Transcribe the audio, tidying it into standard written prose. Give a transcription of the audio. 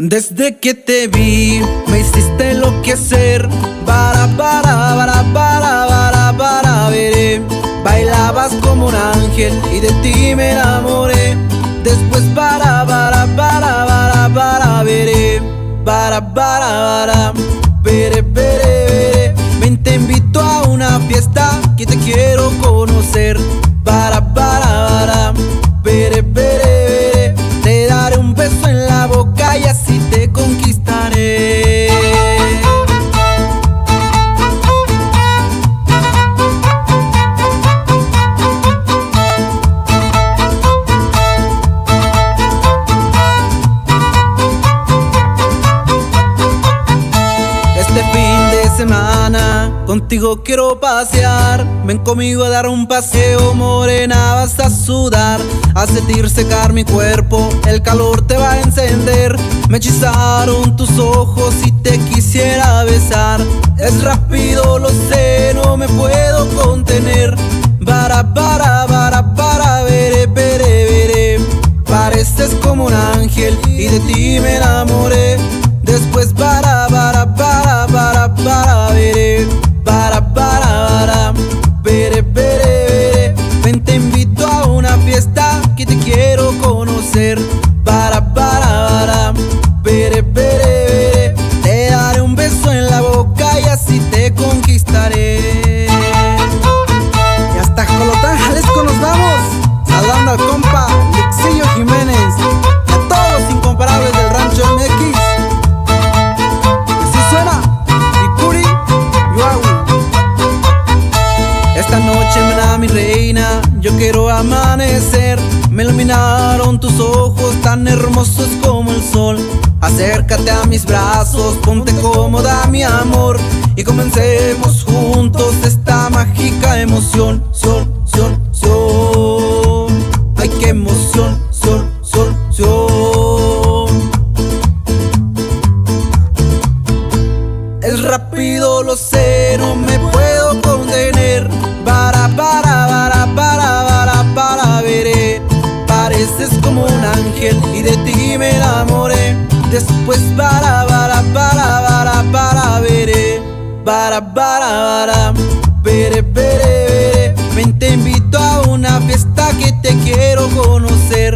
Desde que te vi, me hiciste enloquecer. Veré. Bailabas como un ángel y de ti me enamoré. Después veré. Veré. Ven, te invito a una fiesta que te quiero conocer. Veré. Te daré un beso en la boca y así te conquistaré. Este fin de semana contigo quiero pasear. Ven conmigo a dar un paseo, morena, vas a sudar, a sentir secar mi cuerpo, el calor te va a encender. Me hechizaron tus ojos y te quisiera besar. Es rápido, lo sé, no me puedo contener. Veré. Pareces como un ángel y de ti me enamoré. Después veré. Ven, te invito a una fiesta que te quiero conocer. Veré. Te daré un beso en la boca y así te conquistaré. Y hasta Jolotán, Jalisco nos vamos, saludando al compa Lexillo Jiménez y a todos los incomparables del Rancho MX. Así suena Icuri Yuawi. Esta noche, mi reina, yo quiero amanecer. Me iluminaron tus ojos tan hermosos como el sol. Acércate a mis brazos, ponte cómoda, mi amor, y comencemos juntos esta mágica emoción. Ay, qué emoción, Es rápido, lo sé, no me puedo contener. Veré. Pareces como un ángel y de ti me enamoré. Después veré. Ven, te invito a una fiesta que te quiero conocer.